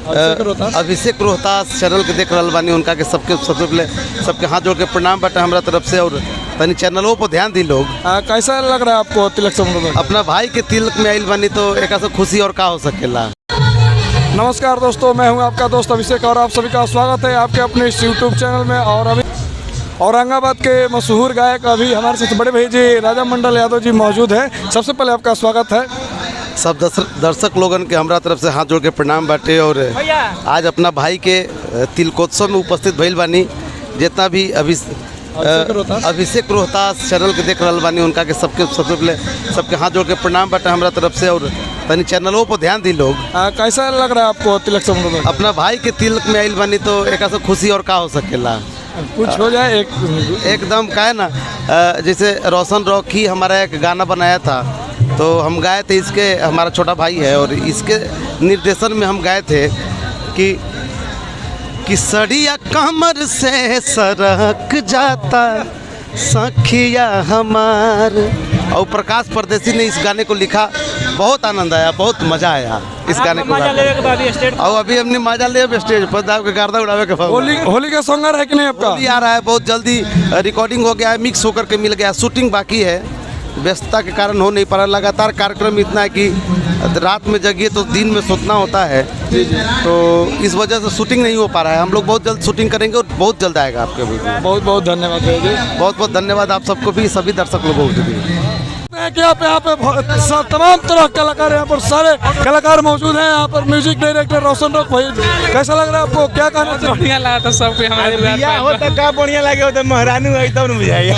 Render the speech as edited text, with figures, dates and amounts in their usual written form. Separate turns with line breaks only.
Abhishek Rohtas channel के देख रहल बानी, उनका के सबके सबसे पहले सबके हाथ जोड़ के प्रणाम बाटे हमरा तरफ से। और तनी चैनलों पर ध्यान दी लोग।
कैसा लग रहा है आपको तिलक समारोह?
अपना भाई के तिलक में आइल बानी तो एक से खुशी और का हो सकेला।
नमस्कार दोस्तों, मैं हूं आपका दोस्त अभिषेक और आप सभी का स्वागत है आपके अपने इस यूट्यूब चैनल में। और अभी औरंगाबाद के मशहूर गायक अभी हमारे साथ बड़े भाई जी राजा मंडल यादव जी मौजूद हैं। सबसे पहले आपका स्वागत है।
सब दर्शक लोगन के हमरा तरफ से हाथ जोड़ के प्रणाम बाटे। और आज अपना भाई के तिलकोत्सव में उपस्थित भइल बानी। जितना भी अभिषेक रोहतास चैनल के देख रहल बानी, उनका के सबके सबसे पहले सबके हाथ जोड़ के प्रणाम बाटे हमरा तरफ से। और तनी चैनलों पर ध्यान दी लोग।
कैसा लग रहा है आपको तिलक समारोह?
अपना भाई के तिलक में आइल बानी तो एक से खुशी और का हो सकेला।
कुछ हो जाए
एकदम का है ना, जैसे रोशन रॉकी हमारा एक गाना बनाया था तो हम गाए थे। इसके हमारा छोटा भाई है और इसके निर्देशन में हम गाए थे कि सड़िया कमर से सरक जाता सखिया हमार। और प्रकाश परदेसी ने इस गाने को लिखा। बहुत आनंद आया, बहुत मजा आया इस गाने को। और अभी हमने मजा ले स्टेज पर के गर्दा उड़ावे के।
होली का सॉन्ग है कि नहीं आपका?
होली आ रहा है, बहुत जल्दी रिकॉर्डिंग हो गया है, मिक्स होकर के मिल गया। शूटिंग बाकी है, व्यस्तता के कारण हो नहीं पा रहा। लगातार कार्यक्रम इतना है कि रात में जगिए तो दिन में सोतना होता है। तो इस वजह से शूटिंग नहीं हो पा रहा है। हम लोग बहुत जल्द शूटिंग करेंगे और बहुत जल्द आएगा आपके भी।
बहुत बहुत धन्यवाद जी।
बहुत बहुत धन्यवाद आप सबको भी, सभी दर्शक लोगों को भी।
यहाँ पे तमाम तरह के कलाकार यहाँ पर सारे कलाकार मौजूद हैं। यहाँ पर म्यूजिक डायरेक्टर रोशन रॉक भाई, कैसा लग रहा है आपको? क्या कहना चाहिए?
बढ़िया लगा था सबको हमारे
होता का बढ़िया लगे होता महारानी है तब न बुझाइए।